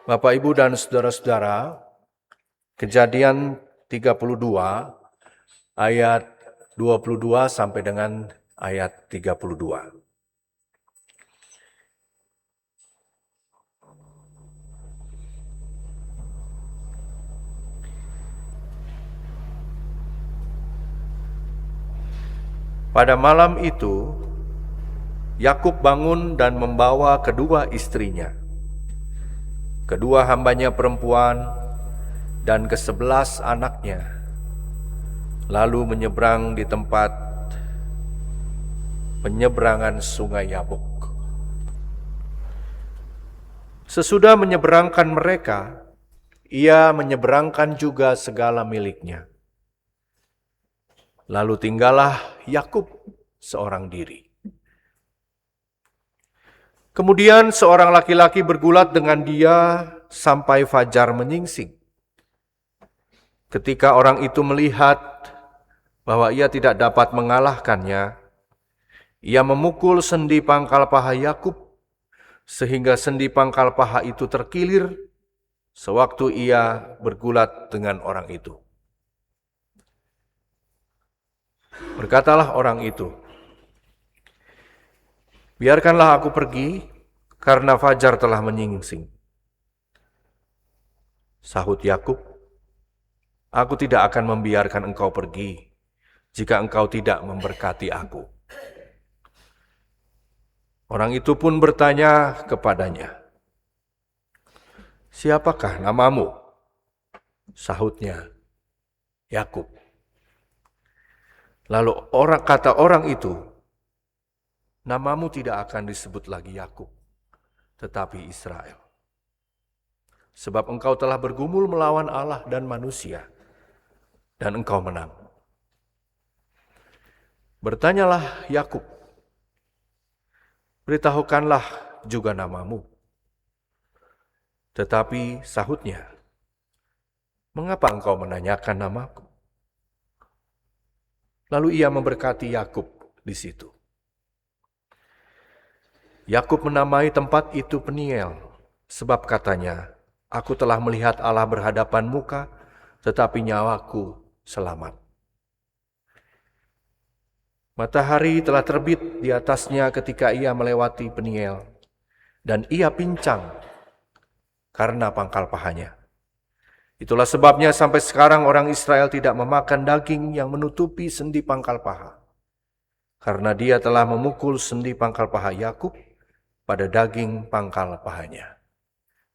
Bapak, Ibu, dan saudara-saudara, Kejadian 32 ayat 22 sampai dengan ayat 32. Pada malam itu, Yakub bangun dan membawa kedua istrinya, kedua hambanya perempuan, dan ke-11 anaknya, lalu menyeberang di tempat penyeberangan sungai Yabok. Sesudah menyeberangkan mereka, ia menyeberangkan juga segala miliknya. Lalu tinggallah Yakub seorang diri. Kemudian seorang laki-laki bergulat dengan dia sampai fajar menyingsing. Ketika orang itu melihat bahwa ia tidak dapat mengalahkannya, ia memukul sendi pangkal paha Yakub sehingga sendi pangkal paha itu terkilir sewaktu ia bergulat dengan orang itu. Berkatalah orang itu, "Biarkanlah aku pergi, karena fajar telah menyingsing." Sahut Yakub, "Aku tidak akan membiarkan engkau pergi, jika engkau tidak memberkati aku." Orang itu pun bertanya kepadanya, "Siapakah namamu?" Sahutnya, "Yakub." Lalu kata orang itu, "Namamu tidak akan disebut lagi Yakub, tetapi Israel. Sebab engkau telah bergumul melawan Allah dan manusia, dan engkau menang." Bertanyalah Yakub, "Beritahukanlah juga namamu." Tetapi sahutnya, "Mengapa engkau menanyakan namaku?" Lalu ia memberkati Yakub di situ. Yakub menamai tempat itu Peniel, sebab katanya, "Aku telah melihat Allah berhadapan muka, tetapi nyawaku selamat." Matahari telah terbit di atasnya ketika ia melewati Peniel, dan ia pincang karena pangkal pahanya. Itulah sebabnya sampai sekarang orang Israel tidak memakan daging yang menutupi sendi pangkal paha, karena dia telah memukul sendi pangkal paha Yakub pada daging pangkal pahanya.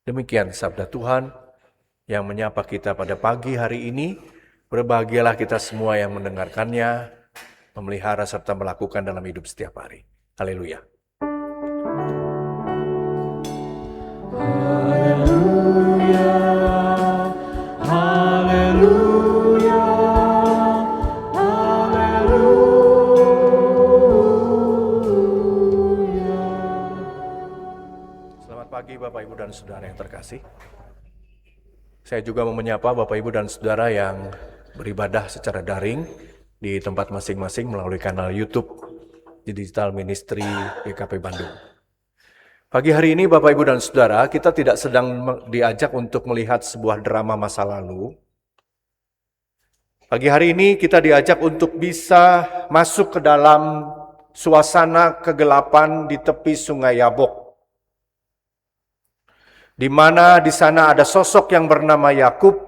Demikian sabda Tuhan yang menyapa kita pada pagi hari ini. Berbahagialah kita semua yang mendengarkannya, memelihara serta melakukan dalam hidup setiap hari. Haleluya. Selamat pagi Bapak, Ibu, dan Saudara yang terkasih. Saya juga mau menyapa Bapak, Ibu, dan Saudara yang beribadah secara daring di tempat masing-masing melalui kanal YouTube di Digital Ministry GKP Bandung. Pagi hari ini Bapak, Ibu, dan Saudara, kita tidak sedang diajak untuk melihat sebuah drama masa lalu. Pagi hari ini kita diajak untuk bisa masuk ke dalam suasana kegelapan di tepi Sungai Yabok, di mana di sana ada sosok yang bernama Yakub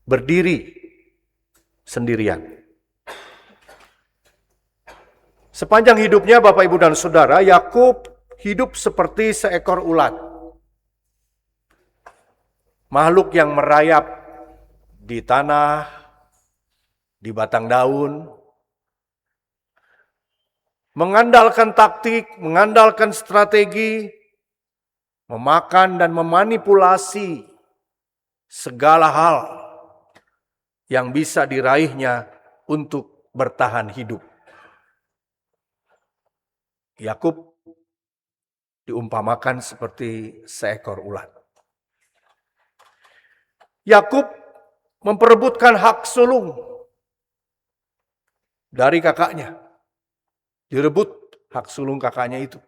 berdiri sendirian. Sepanjang hidupnya Bapak, Ibu, dan Saudara, Yakub hidup seperti seekor ulat, makhluk yang merayap di tanah, di batang daun, mengandalkan taktik, mengandalkan strategi, memakan dan memanipulasi segala hal yang bisa diraihnya untuk bertahan hidup. Yakub diumpamakan seperti seekor ulat. Yakub memperebutkan hak sulung dari kakaknya. Direbut hak sulung kakaknya itu.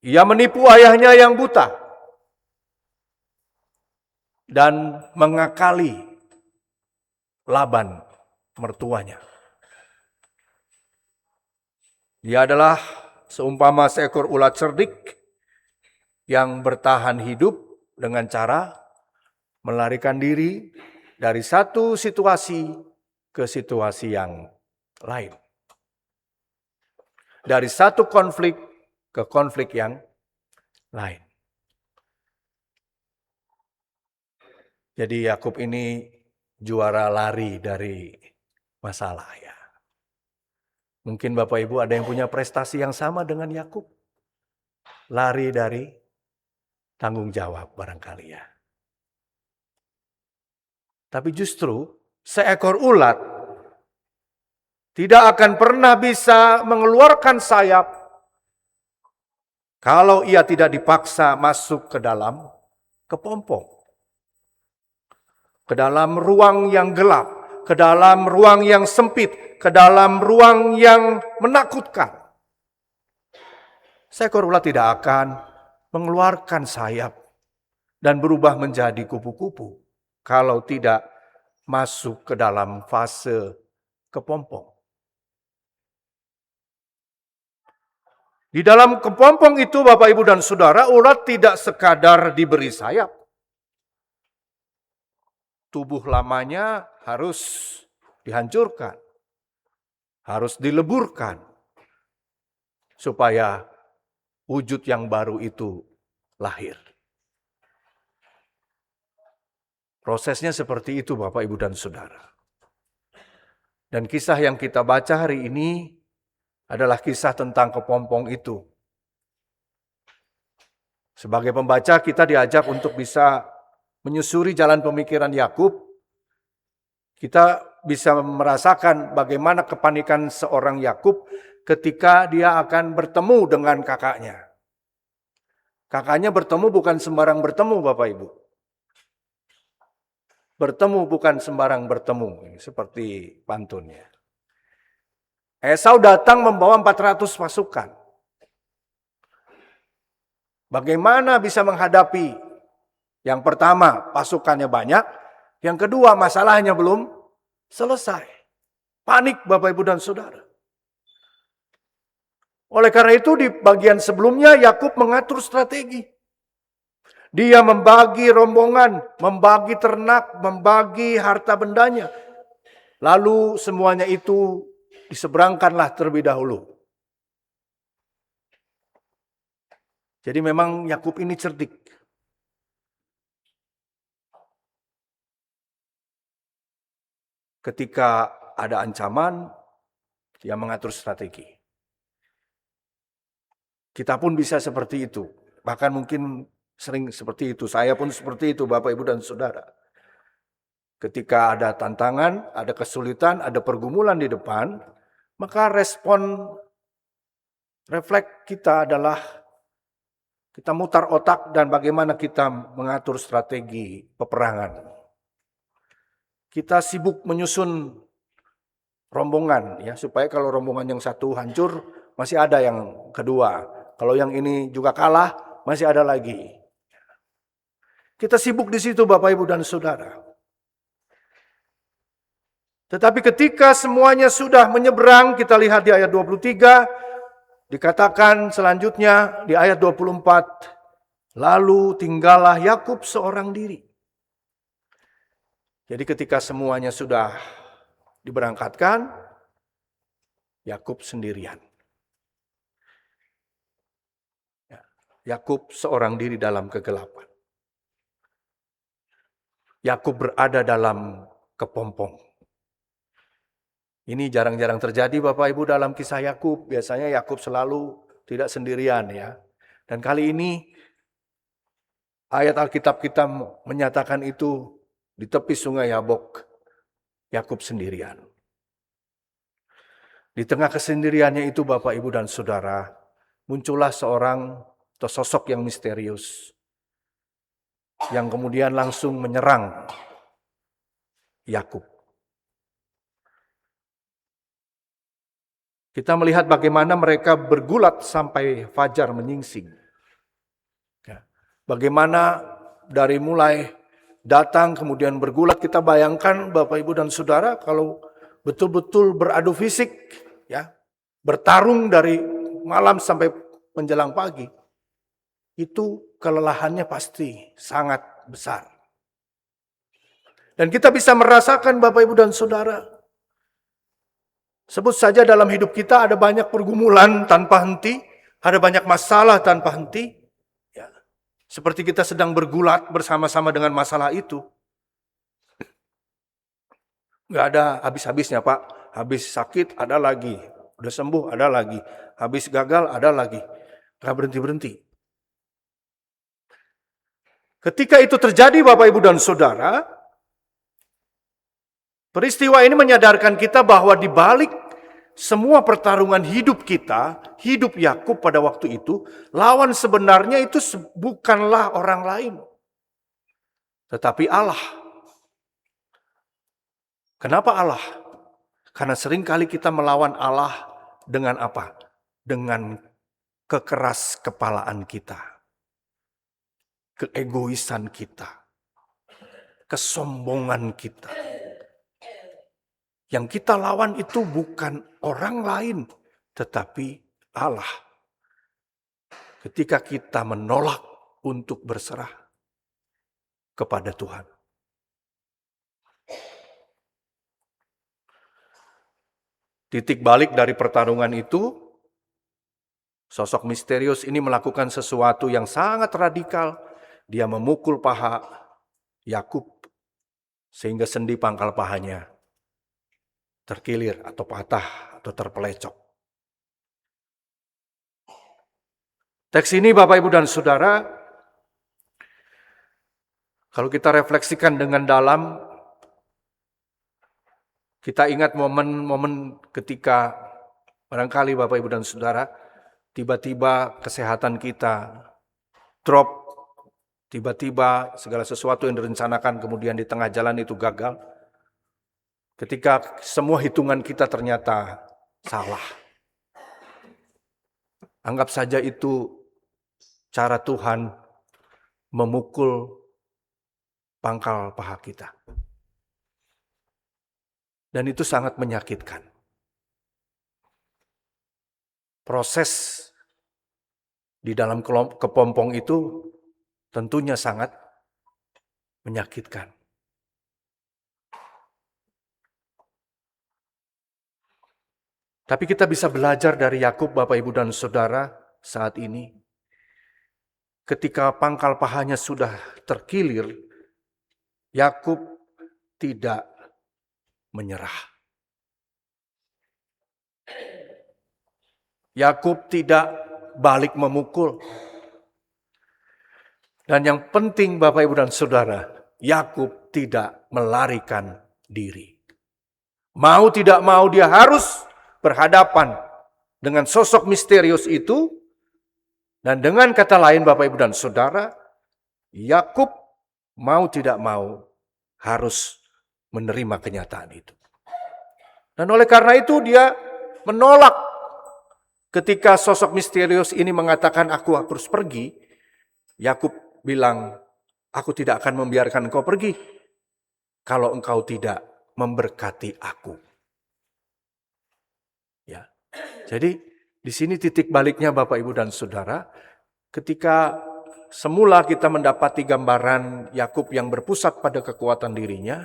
Ia menipu ayahnya yang buta dan mengakali Laban, mertuanya. Dia adalah seumpama seekor ulat cerdik yang bertahan hidup dengan cara melarikan diri dari satu situasi ke situasi yang lain. Dari satu konflik ke konflik yang lain. Jadi Yakub ini juara lari dari masalah ya. Mungkin Bapak Ibu ada yang punya prestasi yang sama dengan Yakub. Lari dari tanggung jawab barangkali ya. Tapi justru seekor ulat tidak akan pernah bisa mengeluarkan sayap kalau ia tidak dipaksa masuk ke dalam kepompong. Ke dalam ruang yang gelap, ke dalam ruang yang sempit, ke dalam ruang yang menakutkan. Seekor ulat tidak akan mengeluarkan sayap dan berubah menjadi kupu-kupu kalau tidak masuk ke dalam fase kepompong. Di dalam kepompong itu Bapak Ibu dan Saudara, ulat tidak sekadar diberi sayap. Tubuh lamanya harus dihancurkan, harus dileburkan, supaya wujud yang baru itu lahir. Prosesnya seperti itu Bapak Ibu dan Saudara. Dan kisah yang kita baca hari ini adalah kisah tentang kepompong itu. Sebagai pembaca kita diajak untuk bisa menyusuri jalan pemikiran Yakub. Kita bisa merasakan bagaimana kepanikan seorang Yakub ketika dia akan bertemu dengan kakaknya. Kakaknya bertemu bukan sembarang bertemu Bapak Ibu. Bertemu bukan sembarang bertemu, seperti pantunnya. Esau datang membawa 400 pasukan. Bagaimana bisa menghadapi? Yang pertama, pasukannya banyak. Yang kedua, masalahnya belum selesai. Panik Bapak Ibu dan Saudara. Oleh karena itu di bagian sebelumnya Yakub mengatur strategi. Dia membagi rombongan, membagi ternak, membagi harta bendanya. Lalu semuanya itu diseberangkanlah terlebih dahulu. Jadi memang Yakub ini cerdik. Ketika ada ancaman, dia mengatur strategi. Kita pun bisa seperti itu. Bahkan mungkin sering seperti itu. Saya pun seperti itu Bapak Ibu dan Saudara. Ketika ada tantangan, ada kesulitan, ada pergumulan di depan, maka respon refleks kita adalah kita mutar otak dan bagaimana kita mengatur strategi peperangan. Kita sibuk menyusun rombongan ya supaya kalau rombongan yang satu hancur masih ada yang kedua. Kalau yang ini juga kalah masih ada lagi. Kita sibuk di situ Bapak Ibu dan Saudara. Tetapi ketika semuanya sudah menyeberang, kita lihat di ayat 23, dikatakan selanjutnya di ayat 24, lalu tinggallah Yakub seorang diri. Jadi ketika semuanya sudah diberangkatkan, Yakub sendirian. Yakub seorang diri dalam kegelapan. Yakub berada dalam kepompong. Ini jarang-jarang terjadi Bapak Ibu dalam kisah Yakub. Biasanya Yakub selalu tidak sendirian ya. Dan kali ini ayat Alkitab kita menyatakan itu di tepi sungai Yabok, Yakub sendirian. Di tengah kesendiriannya itu Bapak Ibu dan Saudara, muncullah seorang atau sosok yang misterius. Yang kemudian langsung menyerang Yakub. Kita melihat bagaimana mereka bergulat sampai fajar menyingsing. Bagaimana dari mulai datang kemudian bergulat, kita bayangkan Bapak Ibu dan Saudara kalau betul-betul beradu fisik, ya, bertarung dari malam sampai menjelang pagi, itu kelelahannya pasti sangat besar. Dan kita bisa merasakan Bapak Ibu dan Saudara, sebut saja dalam hidup kita ada banyak pergumulan tanpa henti, ada banyak masalah tanpa henti. Ya. Seperti kita sedang bergulat bersama-sama dengan masalah itu. Nggak ada habis-habisnya Pak. Habis sakit ada lagi. Udah sembuh ada lagi. Habis gagal ada lagi. Nggak berhenti-berhenti. Ketika itu terjadi Bapak Ibu dan Saudara, peristiwa ini menyadarkan kita bahwa di balik semua pertarungan hidup kita, hidup Yakub pada waktu itu, lawan sebenarnya itu bukanlah orang lain, tetapi Allah. Kenapa Allah? Karena seringkali kita melawan Allah dengan apa? Dengan kekeras kepalaan kita, keegoisan kita, kesombongan kita. Yang kita lawan itu bukan orang lain, tetapi Allah. Ketika kita menolak untuk berserah kepada Tuhan. Titik balik dari pertarungan itu, sosok misterius ini melakukan sesuatu yang sangat radikal. Dia memukul paha Yakub sehingga sendi pangkal pahanya terkilir atau patah atau terpelecok. Teks ini Bapak Ibu dan Saudara, kalau kita refleksikan dengan dalam, kita ingat momen-momen ketika barangkali Bapak Ibu dan Saudara, tiba-tiba kesehatan kita drop, tiba-tiba segala sesuatu yang direncanakan kemudian di tengah jalan itu gagal. Ketika semua hitungan kita ternyata salah. Anggap saja itu cara Tuhan memukul pangkal paha kita. Dan itu sangat menyakitkan. Proses di dalam kepompong itu tentunya sangat menyakitkan. Tapi kita bisa belajar dari Yakub, Bapak Ibu dan Saudara, saat ini. Ketika pangkal pahanya sudah terkilir, Yakub tidak menyerah. Yakub tidak balik memukul. Dan yang penting Bapak Ibu dan Saudara, Yakub tidak melarikan diri. Mau tidak mau dia harus berhadapan dengan sosok misterius itu. Dan dengan kata lain Bapak Ibu dan Saudara, Yakub mau tidak mau harus menerima kenyataan itu. Dan oleh karena itu dia menolak ketika sosok misterius ini mengatakan aku harus pergi. Yakub bilang, aku tidak akan membiarkan engkau pergi kalau engkau tidak memberkati aku. Ya. Jadi di sini titik baliknya Bapak Ibu dan Saudara, ketika semula kita mendapati gambaran Yakub yang berpusat pada kekuatan dirinya,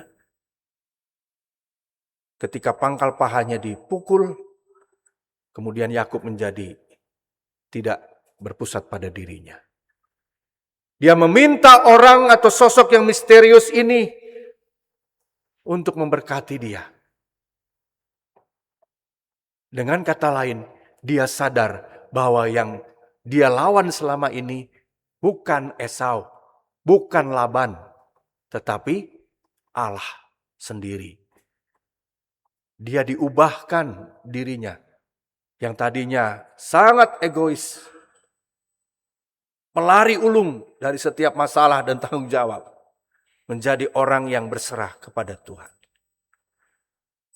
ketika pangkal pahanya dipukul, kemudian Yakub menjadi tidak berpusat pada dirinya. Dia meminta orang atau sosok yang misterius ini untuk memberkati dia. Dengan kata lain, dia sadar bahwa yang dia lawan selama ini bukan Esau, bukan Laban, tetapi Allah sendiri. Dia diubahkan dirinya yang tadinya sangat egois, melari ulung dari setiap masalah dan tanggung jawab, menjadi orang yang berserah kepada Tuhan.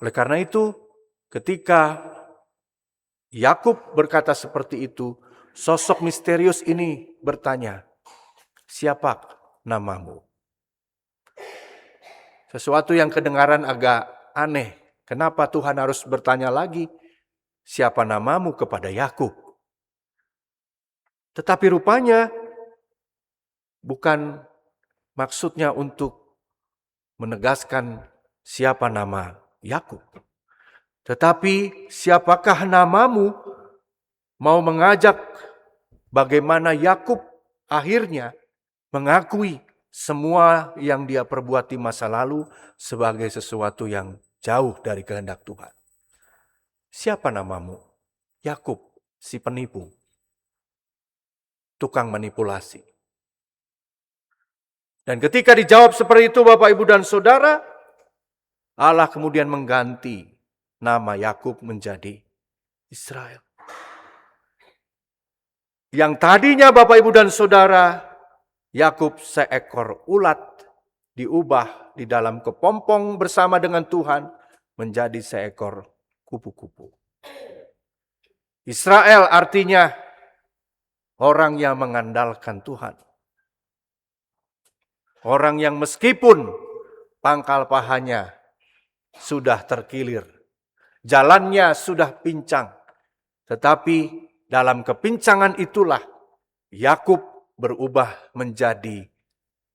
Oleh karena itu, ketika Yakub berkata seperti itu, sosok misterius ini bertanya, siapa namamu? Sesuatu yang kedengaran agak aneh. Kenapa Tuhan harus bertanya lagi, siapa namamu kepada Yakub? Tetapi rupanya bukan maksudnya untuk menegaskan siapa nama Yakub. Tetapi siapakah namamu, mau mengajak bagaimana Yakub akhirnya mengakui semua yang dia perbuat di masa lalu sebagai sesuatu yang jauh dari kehendak Tuhan. Siapa namamu? Yakub, si penipu, tukang manipulasi. Dan ketika dijawab seperti itu Bapak, Ibu, dan Saudara, Allah kemudian mengganti nama Yakub menjadi Israel. Yang tadinya Bapak, Ibu, dan Saudara, Yakub seekor ulat diubah di dalam kepompong bersama dengan Tuhan menjadi seekor kupu-kupu. Israel artinya orang yang mengandalkan Tuhan. Orang yang meskipun pangkal pahanya sudah terkilir, jalannya sudah pincang, tetapi dalam kepincangan itulah Yakub berubah menjadi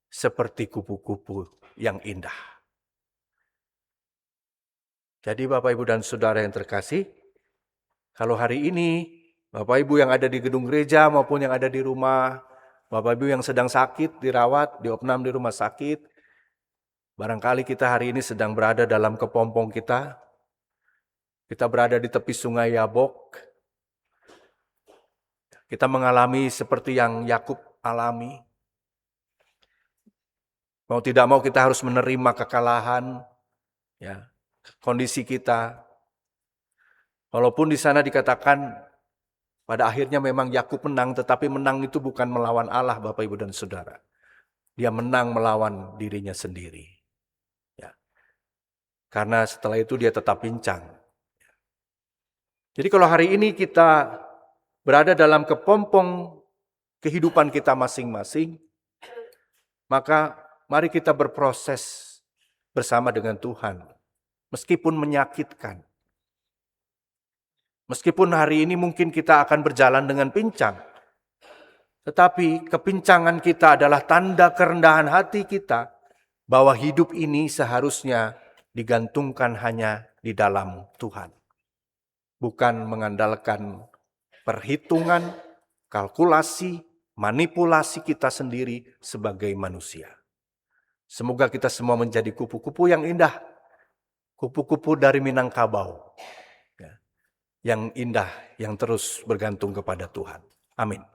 seperti kupu-kupu yang indah. Jadi Bapak, Ibu, dan Saudara yang terkasih, kalau hari ini Bapak Ibu yang ada di gedung gereja maupun yang ada di rumah, Bapak Ibu yang sedang sakit, dirawat, diopnam di rumah sakit, barangkali kita hari ini sedang berada dalam kepompong kita berada di tepi sungai Yabok, kita mengalami seperti yang Yakub alami. Mau tidak mau kita harus menerima kekalahan, ya, kondisi kita. Walaupun di sana dikatakan pada akhirnya memang Yakub menang, tetapi menang itu bukan melawan Allah, Bapak, Ibu, dan Saudara. Dia menang melawan dirinya sendiri. Ya. Karena setelah itu dia tetap pincang. Jadi kalau hari ini kita berada dalam kepompong kehidupan kita masing-masing, maka mari kita berproses bersama dengan Tuhan. Meskipun menyakitkan. Meskipun hari ini mungkin kita akan berjalan dengan pincang. Tetapi kepincangan kita adalah tanda kerendahan hati kita bahwa hidup ini seharusnya digantungkan hanya di dalam Tuhan. Bukan mengandalkan perhitungan, kalkulasi, manipulasi kita sendiri sebagai manusia. Semoga kita semua menjadi kupu-kupu yang indah. Kupu-kupu dari Minangkabau. Yang indah, yang terus bergantung kepada Tuhan. Amin.